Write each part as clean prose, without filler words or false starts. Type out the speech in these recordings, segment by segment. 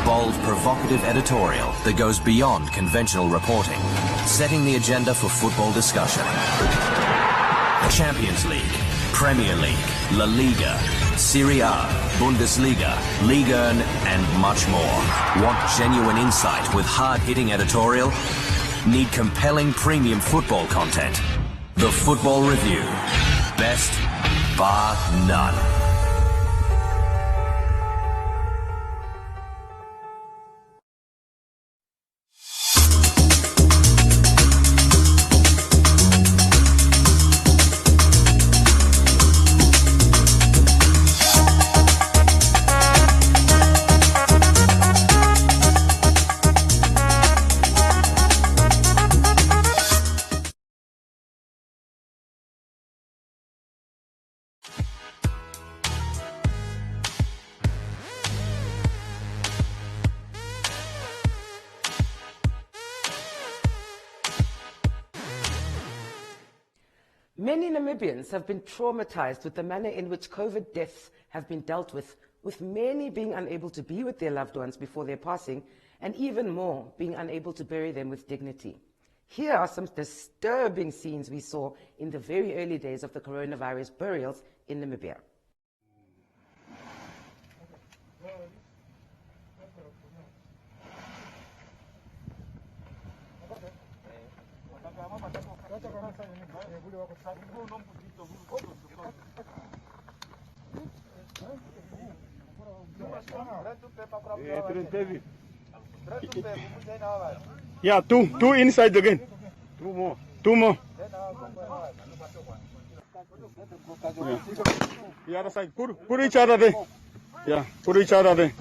bold, provocative editorial that goes beyond conventional reporting, setting the agenda for football discussion. Champions League, Premier League, La Liga, Serie A, Bundesliga, Liga 1 and much more. Want genuine insight with hard-hitting editorial? Need compelling premium football content? The Football Review. Best, bar none. Many Namibians have been traumatized with the manner in which COVID deaths have been dealt with many being unable to be with their loved ones before their passing, and even more, being unable to bury them with dignity. Here are some disturbing scenes we saw in the very early days of the coronavirus burials in Namibia. Yeah, two inside again. Two more. Yeah. The other side. Put each other there. Yeah, put each other there.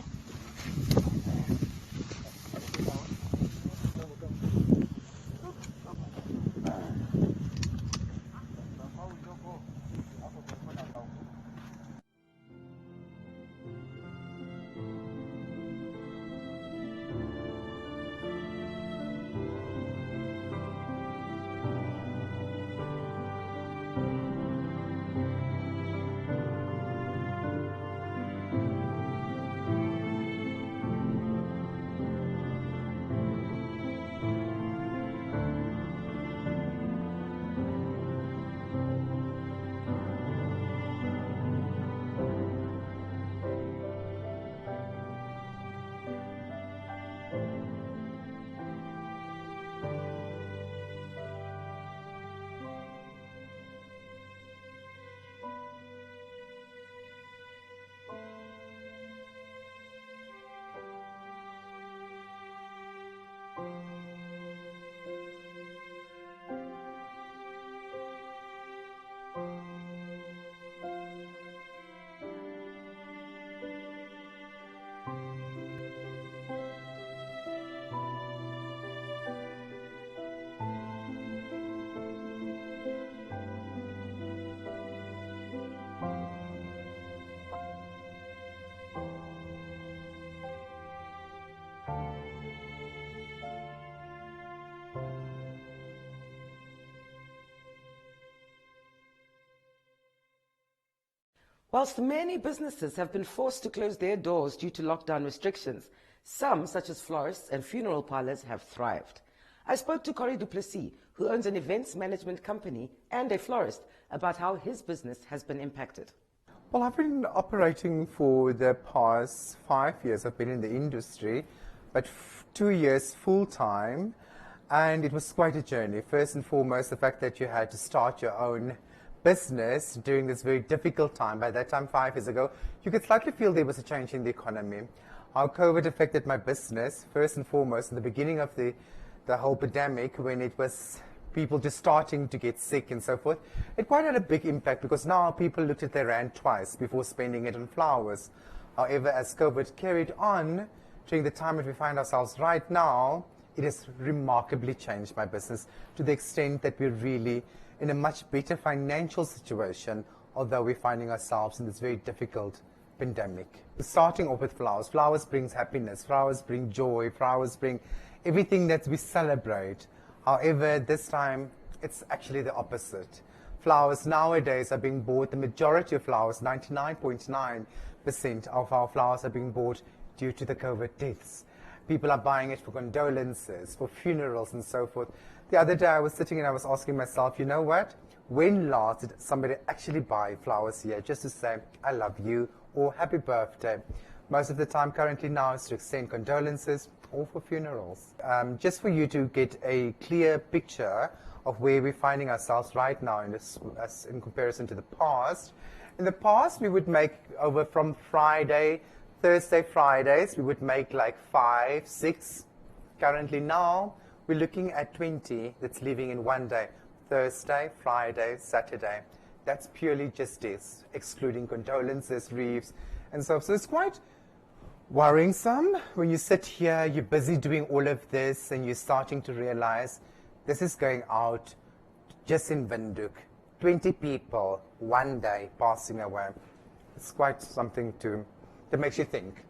Whilst many businesses have been forced to close their doors due to lockdown restrictions, some, such as florists and funeral parlors, have thrived. I spoke to Corey du Plessis, who owns an events management company and a florist, about how his business has been impacted. Well, I've been operating for the past 5 years. I've been in the industry, but 2 years full-time, and it was quite a journey. First and foremost, the fact that you had to start your own business during this very difficult time. By that time, 5 years ago, you could slightly feel there was a change in the economy. How COVID affected my business, first and foremost, in the beginning of the whole pandemic, when it was people just starting to get sick and so forth, it quite had a big impact, because now people looked at their rand twice before spending it on flowers. However, as COVID carried on, during the time that we find ourselves right now, it has remarkably changed my business to the extent that we're really in a much better financial situation, although we're finding ourselves in this very difficult pandemic. Starting off with flowers. Flowers brings happiness, flowers bring joy, flowers bring everything that we celebrate. However, this time, it's actually the opposite. Flowers nowadays are being bought, the majority of flowers, 99.9% of our flowers are being bought due to the COVID deaths. People are buying it for condolences, for funerals and so forth. The other day I was sitting and I was asking myself, you know what? When last did somebody actually buy flowers here just to say, I love you or happy birthday? Most of the time currently now is to extend condolences or for funerals. Just for you to get a clear picture of where we're finding ourselves right now in comparison to the past. In the past, we would make over from Thursday, Fridays, we would make like 5, 6. Currently now, we're looking at 20 that's leaving in one day. Thursday, Friday, Saturday. That's purely just this, excluding condolences, wreaths, and so it's quite worrisome when you sit here, you're busy doing all of this, and you're starting to realize this is going out just in Windhoek. 20 people, one day, passing away. It's quite something that makes you think.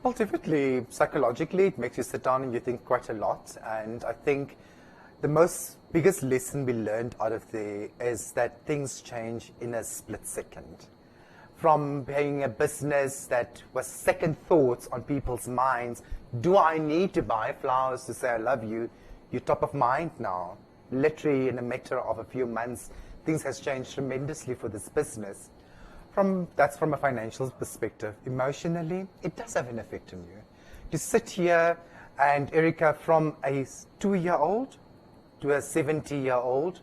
Ultimately, psychologically, it makes you sit down and you think quite a lot. And I think the biggest lesson we learned out of there is that things change in a split second. From being a business that was second thoughts on people's minds, do I need to buy flowers to say I love you? You're top of mind now. Literally in a matter of a few months, things has changed tremendously for this business. That's from a financial perspective. Emotionally, it does have an effect on you. To sit here and Erica, from a 2-year-old to a 70-year-old,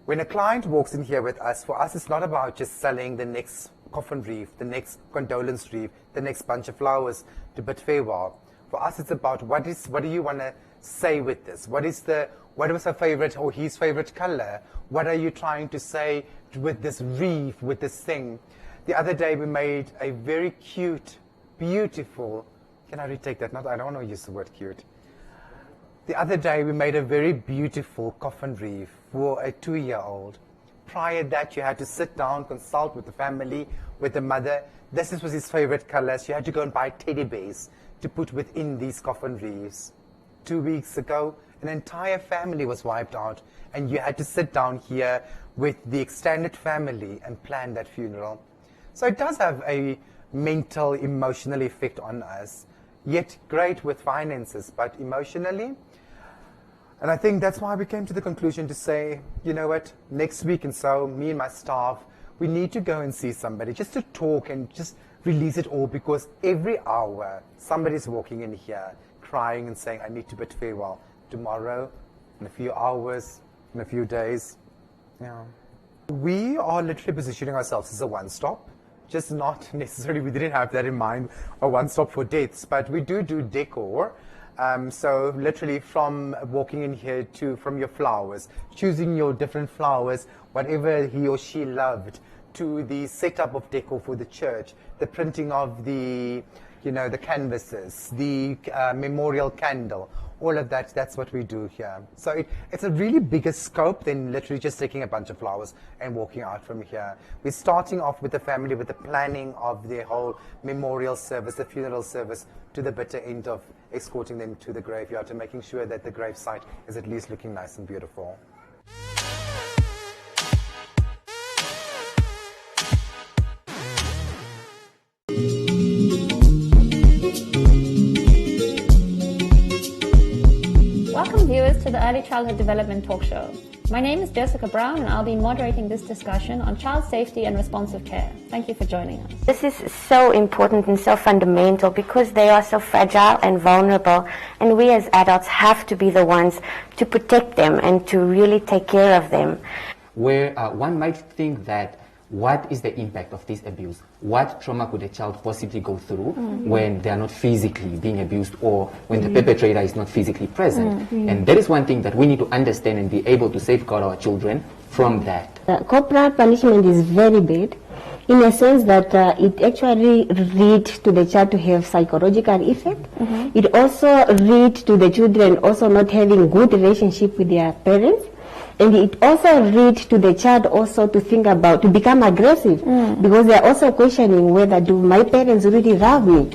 when a client walks in here with us, for us it's not about just selling the next coffin wreath, the next condolence wreath, the next bunch of flowers to bid farewell. For us it's about what do you want to say with this? What was her favorite or his favorite color? What are you trying to say with this wreath, with this thing? The other day we made a very cute, beautiful, can I retake that? I don't want to use the word cute. The other day we made a very beautiful coffin wreath for a 2-year-old. Prior to that, you had to sit down, consult with the family, with the mother. This was his favorite colors. You had to go and buy teddy bears to put within these coffin wreaths. 2 weeks ago, an entire family was wiped out, and you had to sit down here with the extended family and plan that funeral. So it does have a mental, emotional effect on us, yet great with finances, but emotionally. And I think that's why we came to the conclusion to say, you know what, next week and so, me and my staff, we need to go and see somebody just to talk and just release it all, because every hour somebody's walking in here crying and saying, I need to bid farewell. Tomorrow, in a few hours, in a few days. Yeah. We are literally positioning ourselves as a one-stop, just not necessarily, we didn't have that in mind, a one-stop for deaths, but we do decor. So literally from walking in here from your flowers, choosing your different flowers, whatever he or she loved, to the setup of decor for the church, the printing of the canvases, the memorial candle, all of that, that's what we do here. So it's a really bigger scope than literally just taking a bunch of flowers and walking out from here. We're starting off with the family, with the planning of their whole memorial service, the funeral service, to the bitter end of escorting them to the graveyard and making sure that the gravesite is at least looking nice and beautiful. Welcome viewers to the Early Childhood Development Talk Show. My name is Jessica Brown and I'll be moderating this discussion on child safety and responsive care. Thank you for joining us. This is so important and so fundamental because they are so fragile and vulnerable, and we as adults have to be the ones to protect them and to really take care of them. Where one might think that what is the impact of this abuse? What trauma could a child possibly go through when they are not physically being abused or when the perpetrator is not physically present? And that is one thing that we need to understand and be able to safeguard our children from that. Corporal punishment is very bad in a sense that it actually leads to the child to have psychological effect. It also leads to the children also not having good relationship with their parents. And it also leads to the child also to think about, to become aggressive, because they are also questioning whether do my parents really love me.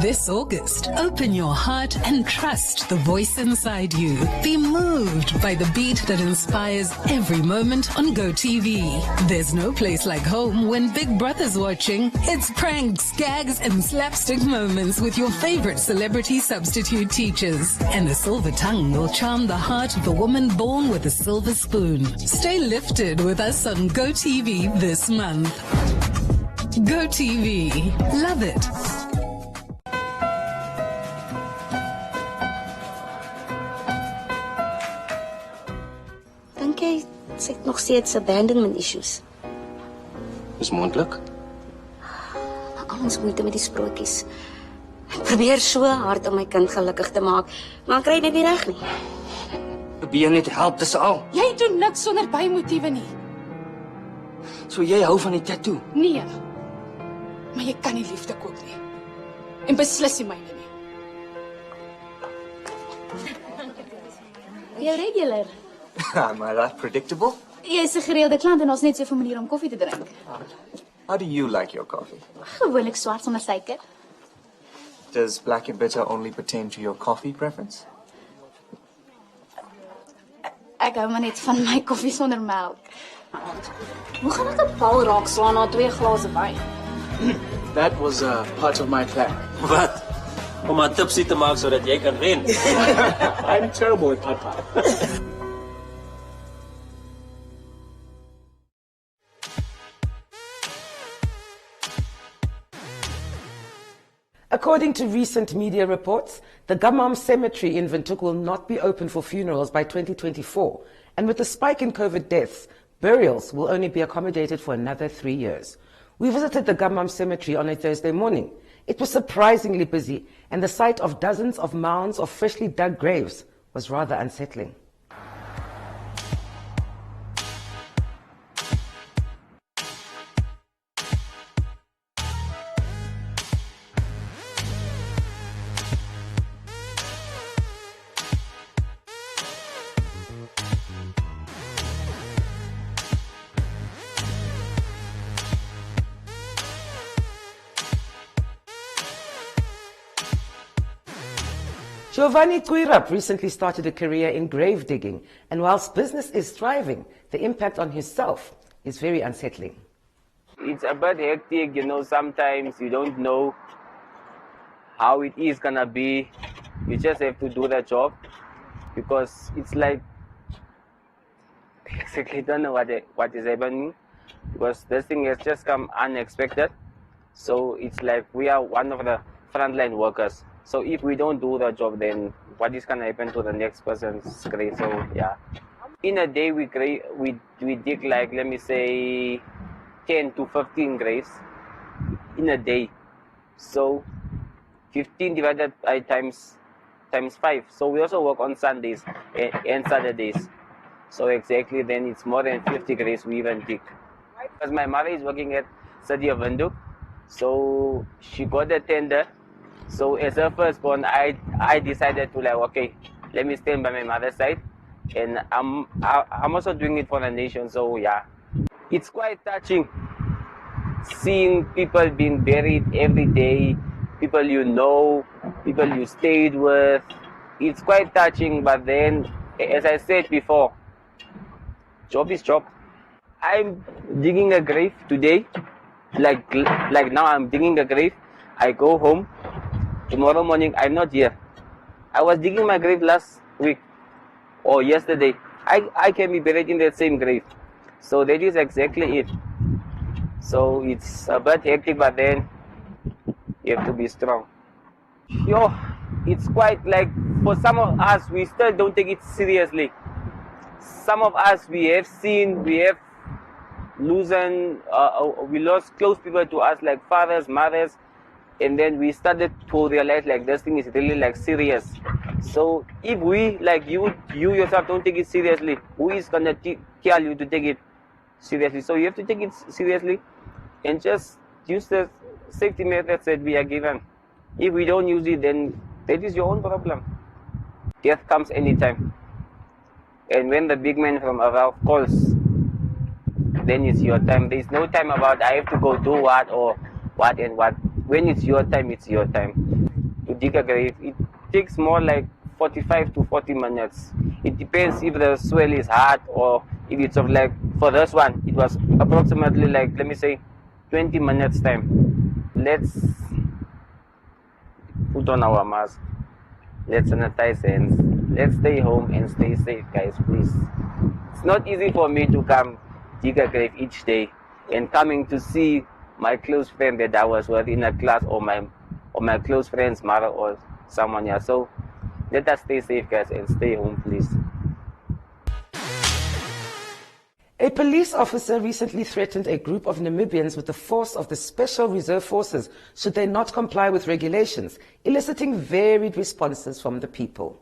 This August, open your heart and trust the voice inside you. Be moved by the beat that inspires every moment on GoTV. There's no place like home when Big Brother's watching. It's pranks, gags, and slapstick moments with your favorite celebrity substitute teachers. And a silver tongue will charm the heart of a woman born with a silver spoon. Stay lifted with us on GoTV this month. GoTV. Love it. Dink jy sy het nog steeds abandonment issues? Is moontlik. Al ons moeite met die sprokies. Ek probeer so hard om my kind gelukkig te maak, maar ek kry dit nie reg nie. Probeer net help, dis al. Jy doen niks sonder bymotiewe nie. So jy hou van die tattoo? Nee. Maar jy kan nie liefde koop nie. En beslis nie myne nie. Jy regular. Am I that predictable? Jy is 'n gereelde klant en ons net so 'n manier om koffie te drink. How do you like your coffee? Gewoonlik swart sonder suiker. Does black and bitter only pertain to your coffee preference? Ek hou maar net van my koffie sonder melk. Hoe gaan ek 'n bal raak slaan na 2 glase wyn? That was part of my plan. Wat? Om 'n tipsie te maak sodat jy kan wen. I'm terrible with papa. According to recent media reports, the Gamam Cemetery in Windhoek will not be open for funerals by 2024. And with the spike in COVID deaths, burials will only be accommodated for another 3 years. We visited the Gamam Cemetery on a Thursday morning. It was surprisingly busy, and the sight of dozens of mounds of freshly dug graves was rather unsettling. Giovanni Quirap recently started a career in grave digging, and whilst business is thriving, the impact on himself is very unsettling. It's a bit hectic, you know, sometimes you don't know how it is gonna be. You just have to do the job because it's like, exactly don't know what is happening because this thing has just come unexpected. So it's like we are one of the frontline workers. So if we don't do the job, then what is gonna happen to the next person's grave? So yeah, in a day we dig like, let me say 10 to 15 graves in a day. So 15 divided by times 5. So we also work on Sundays and Saturdays. So exactly then it's more than 50 graves we even dig. Because my mother is working at City of Windhoek, so she got a tender. So as a firstborn, I decided to like, okay, let me stand by my mother's side, and I'm also doing it for the nation. So yeah, it's quite touching seeing people being buried every day, people you know, people you stayed with. It's quite touching, but then, as I said before, job is job. I'm digging a grave today, like now I'm digging a grave. I go home. Tomorrow morning, I'm not here. I was digging my grave last week or yesterday. I can be buried in that same grave. So that is exactly it. So it's a bit hectic, but then you have to be strong. Yo, it's quite like, for some of us, we still don't take it seriously. Some of us, we have we lost close people to us, like fathers, mothers, and then we started to realize like this thing is really like serious. So if we, like you yourself don't take it seriously, who is gonna tell you to take it seriously? So you have to take it seriously and just use the safety methods that we are given. If we don't use it, then that is your own problem. Death comes anytime. And when the big man from above calls, then it's your time. There's no time about I have to go do what or what and what. When it's your time, it's your time. dig a grave, it takes more like 45 to 40 minutes. It depends if the swell is hard or if it's of like, for this one, it was approximately like, let me say, 20 minutes time. Let's put on our mask. Let's sanitize hands. Let's stay home and stay safe, guys, please. It's not easy for me to come dig a grave each day and coming to see my close friend that I was with in a class or my close friend's mother or someone else. So let us stay safe, guys, and stay home, please. A police officer recently threatened a group of Namibians with the force of the Special Reserve Forces should they not comply with regulations, eliciting varied responses from the people.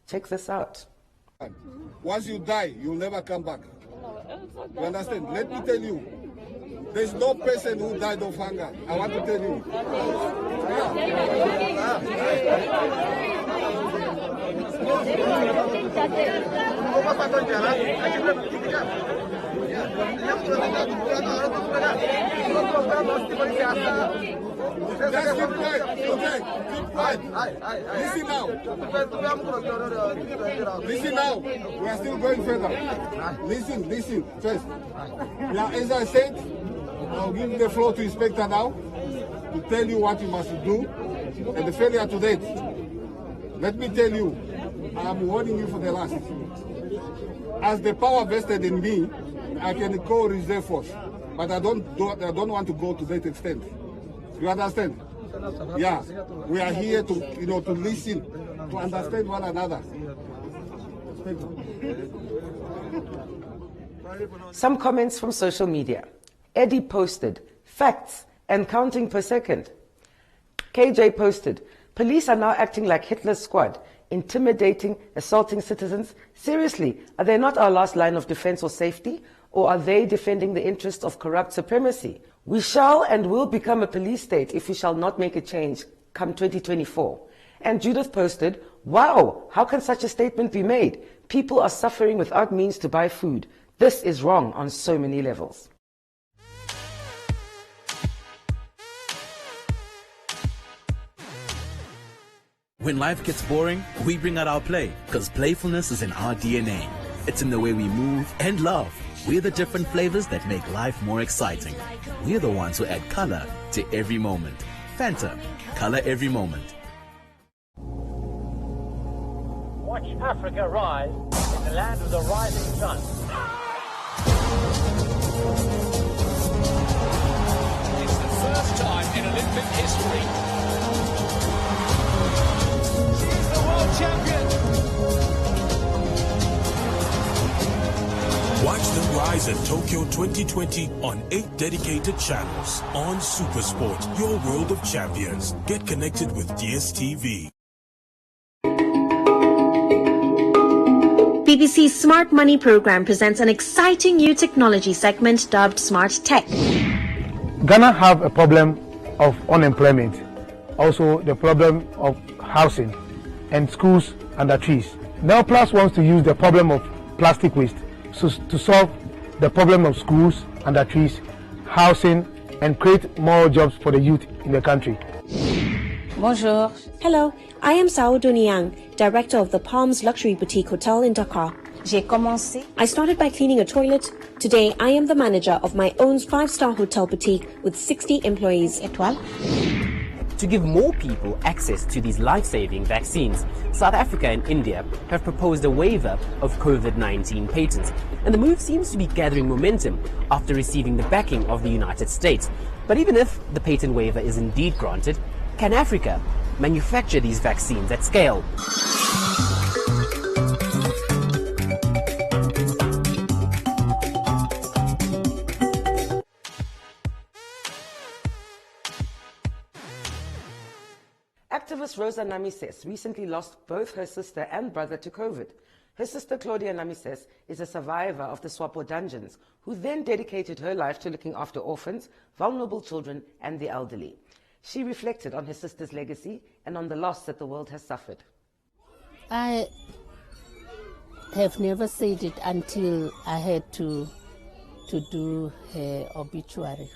Check this out. Once you die, you'll never come back. You understand? Let me tell you, there's no person who died of hunger. I want to tell you. Just keep quiet. Okay, keep quiet. Listen now. Listen now. We are still going further. Listen first. Yeah, as I said, I'll give the floor to Inspector now to tell you what you must do and the failure to date. Let me tell you, I'm warning you for the last. As the power vested in me, I can call reserve force, but I don't want to go to that extent. You understand? Yeah, we are here to to listen, to understand one another. Some comments from social media. Eddie posted, facts and counting per second. KJ posted, police are now acting like Hitler's squad, intimidating, assaulting citizens. Seriously, are they not our last line of defense or safety? Or are they defending the interests of corrupt supremacy? We shall and will become a police state if we shall not make a change come 2024. And Judith posted, wow, how can such a statement be made? People are suffering without means to buy food. This is wrong on so many levels. When life gets boring, we bring out our play, because playfulness is in our DNA. It's in the way we move and love. We're the different flavors that make life more exciting. We're the ones who add color to every moment. Fanta, color every moment. Watch Africa rise in the land of the rising sun. It's the first time in Olympic history. She's the world champion. Watch the rise at Tokyo 2020 on 8 dedicated channels on SuperSport, your world of champions. Get connected with DSTV. BBC's Smart Money program presents an exciting new technology segment dubbed Smart Tech. Ghana have a problem of unemployment, also the problem of housing and schools under trees. Now Plus wants to use the problem of plastic waste to solve the problem of schools under trees, housing, and create more jobs for the youth in the country. Bonjour. Hello, I am Saoudou Niang, director of the Palms Luxury Boutique Hotel in Dakar. I started by cleaning a toilet. Today, I am the manager of my own 5-star hotel boutique with 60 employees. To give more people access to these life-saving vaccines, South Africa and India have proposed a waiver of COVID-19 patents, and the move seems to be gathering momentum after receiving the backing of the United States. But even if the patent waiver is indeed granted, can Africa manufacture these vaccines at scale? Activist Rosa Namises recently lost both her sister and brother to COVID. Her sister Claudia Namises is a survivor of the Swapo dungeons, who then dedicated her life to looking after orphans, vulnerable children, and the elderly. She reflected on her sister's legacy and on the loss that the world has suffered. I have never said it until I had to do her obituary.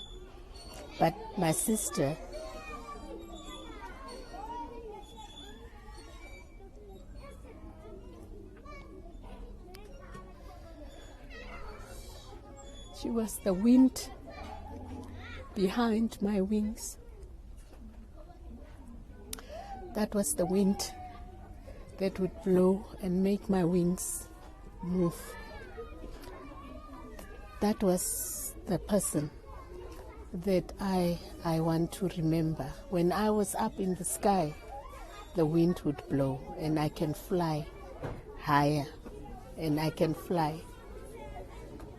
But my sister was the wind behind my wings. That was the wind that would blow and make my wings move. That was the person that I want to remember. When I was up in the sky, the wind would blow and I can fly higher and I can fly.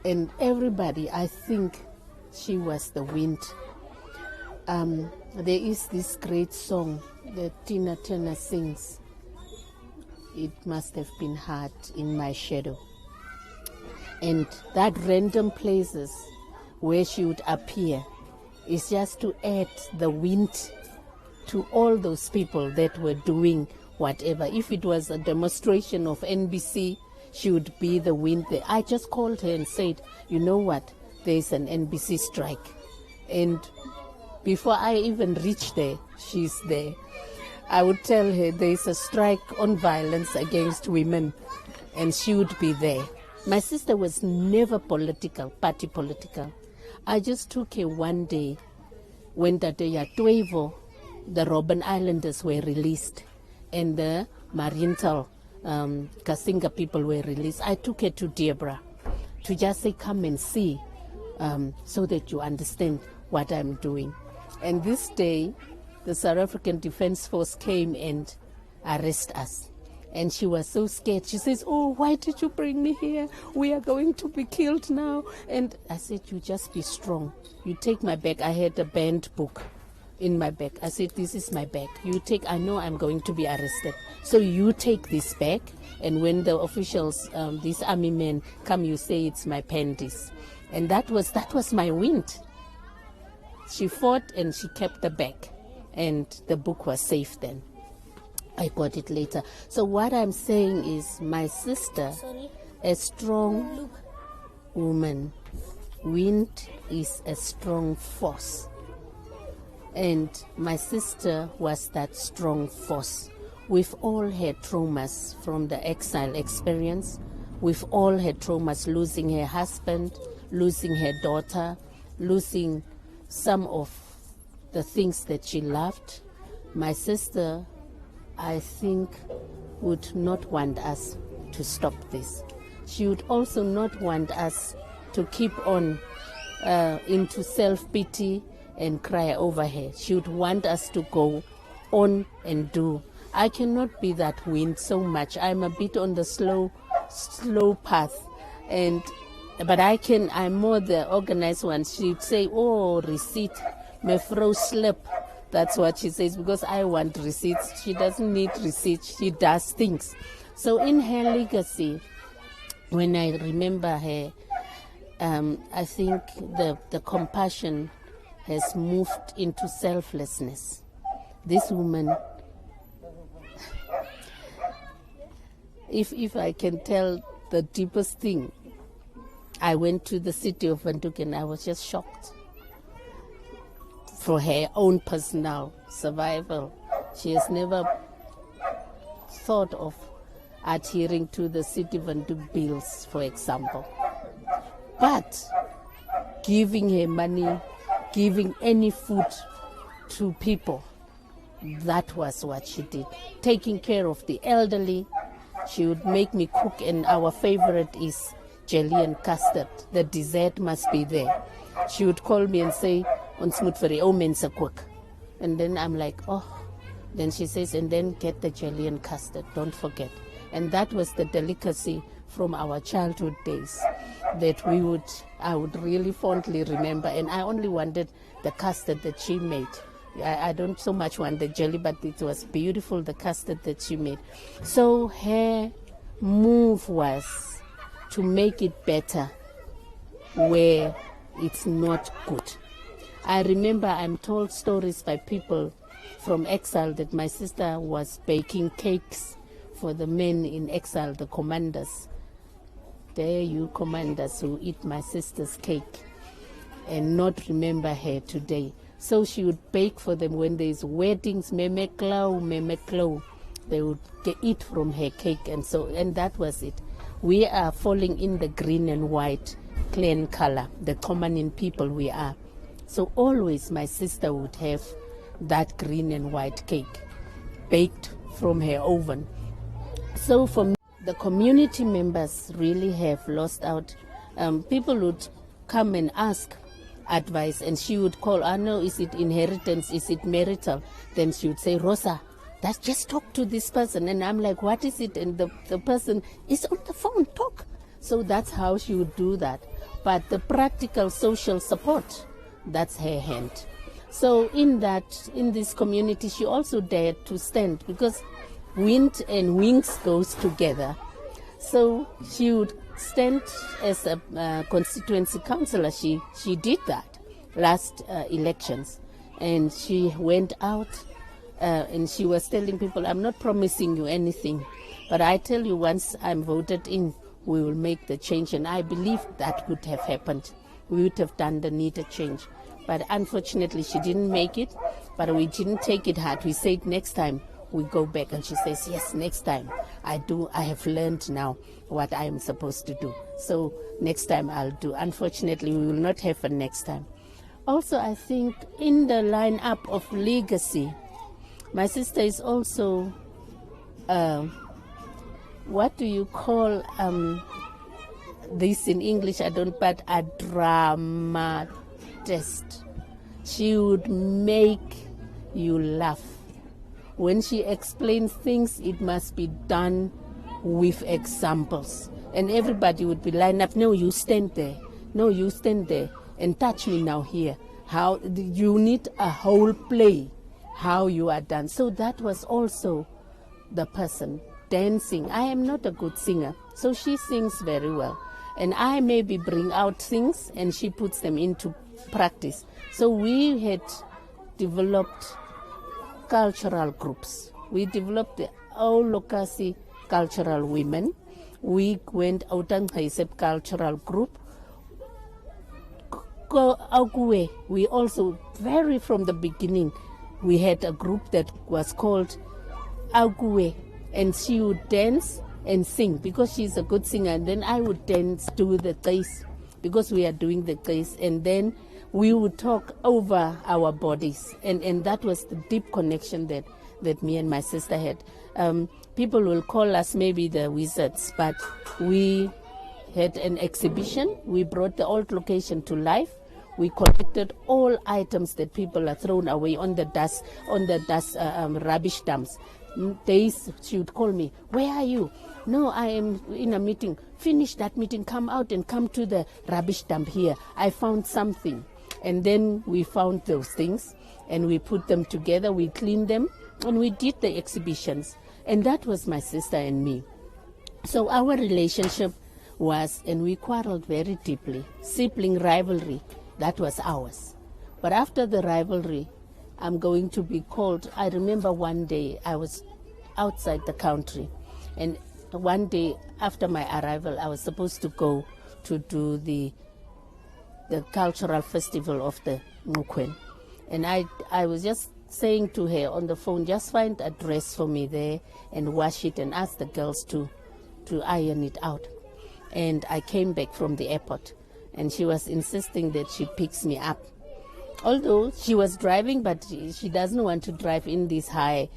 And everybody, I think she was the wind. There is this great song that Tina Turner sings. It must have been hard in my shadow. And that random places where she would appear is just to add the wind to all those people that were doing whatever. If it was a demonstration of NBC, she would be the wind there. I just called her and said, you know what, there's an NBC strike. And before I even reach there, she's there. I would tell her there's a strike on violence against women, and she would be there. My sister was never political, party political. I just took her one day when Tateya Tuevo, the Robben Islanders were released, and the Mariental Kasinga people were released. I took her to Debra to just say, come and see, so that you understand what I'm doing. And this day, the South African Defence Force came and arrested us. And she was so scared. She says, oh, why did you bring me here? We are going to be killed now. And I said, you just be strong. You take my bag. I had a banned book in my bag. I said, this is my bag. You take, I know I'm going to be arrested. So you take this bag. And when the officials, these army men come, you say it's my panties. And that was my wind. She fought and she kept the bag. And the book was safe then. I got it later. So what I'm saying is my sister, a strong woman, wind is a strong force. And my sister was that strong force. We've all had traumas from the exile experience. We've all had traumas, losing her husband, losing her daughter, losing some of the things that she loved. My sister, I think, would not want us to stop this. She would also not want us to keep on into self-pity and cry over her. She would want us to go on and do. I cannot be that wind so much. I'm a bit on the slow path, but I'm more the organized one. She'd say, oh, receipt, mevrouw slip. That's what she says, because I want receipts. She doesn't need receipts. She does things. So in her legacy, when I remember her, I think the compassion has moved into selflessness. This woman, if I can tell the deepest thing, I went to the city of Windhoek and I was just shocked. For her own personal survival, she has never thought of adhering to the city of Windhoek bills, for example. But giving her money, giving any food to people, that was what she did. Taking care of the elderly. She would make me cook, and our favorite is jelly and custard. The dessert must be there. She would call me and say, ons moet vir die ou mense kook. And then I'm like, oh. Then she says, and then get the jelly and custard, don't forget. And that was the delicacy from our childhood days that I would really fondly remember. And I only wanted the custard that she made. I don't so much want the jelly, but it was beautiful, the custard that she made. So her move was to make it better where it's not good. I remember I'm told stories by people from exile that my sister was baking cakes for the men in exile, the commanders. There you commanders who eat my sister's cake and not remember her today. So she would bake for them when there's weddings, meme klau. They would eat from her cake, and that was it. We are falling in the green and white clan color, the Khomanin people we are. So always my sister would have that green and white cake baked from her oven. So for me, the community members really have lost out. People would come and ask advice, and she would call, I know, is it inheritance, is it marital? Then she would say, Rosa, just talk to this person. And I'm like, what is it? And the person is on the phone, talk. So that's how she would do that. But the practical social support, that's her hand. So in this community, she also dared to stand, because wind and wings goes together. So she would stand as a constituency councillor. She did that last elections, and she went out and she was telling people, I'm not promising you anything, but I tell you, once I'm voted in, we will make the change. And I believe that would have happened. We would have done the needed change. But unfortunately, she didn't make it, but we didn't take it hard. We said next time we go back, and she says, yes, next time I have learned now what I am supposed to do. So next time I'll do. Unfortunately, we will not have a next time. Also, I think in the lineup of legacy, my sister is also, what do you call this in English? I don't, but a dramatist. She would make you laugh. When she explains things, it must be done with examples. And everybody would be lined up, no, you stand there. No, you stand there and touch me now here. How you need a whole play, how you are done. So that was also the person dancing. I am not a good singer, so she sings very well. And I maybe bring out things and she puts them into practice. So we had developed cultural groups. We developed the Aulokasi Cultural Women. We went out and Haisep Cultural Group. We also, very from the beginning, we had a group that was called Augwe, and she would dance and sing because she's a good singer. And then I would dance, do the case, because we are doing the case, and then we would talk over our bodies, and that was the deep connection that me and my sister had. People will call us maybe the wizards, but we had an exhibition. We brought the old location to life. We collected all items that people are thrown away on the rubbish dumps. She would call me, where are you? No, I am in a meeting. Finish that meeting, come out and come to the rubbish dump here. I found something. And then we found those things and we put them together, we cleaned them, and we did the exhibitions. And that was my sister and me. So our relationship was, and we quarreled very deeply, sibling rivalry. That was ours. But after the rivalry, I'm going to be called. I remember one day I was outside the country, and one day after my arrival, I was supposed to go to do the cultural festival of the Mukwen. And I was just saying to her on the phone, just find a dress for me there and wash it and ask the girls to iron it out. And I came back from the airport, and she was insisting that she picks me up. Although she was driving, but she doesn't want to drive in these high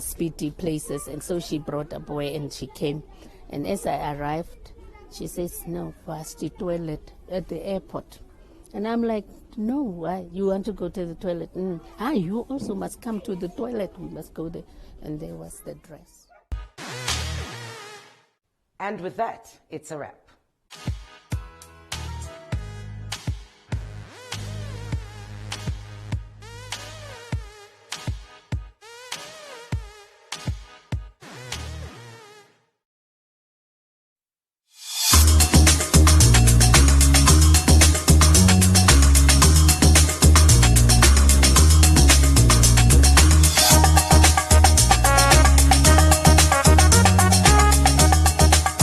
speedy places, and so she brought a boy and she came. And as I arrived, she says, no, first the toilet at the airport. And I'm like, no, why? You want to go to the toilet? You also must come to the toilet. We must go there. And there was the dress. And with that, it's a wrap.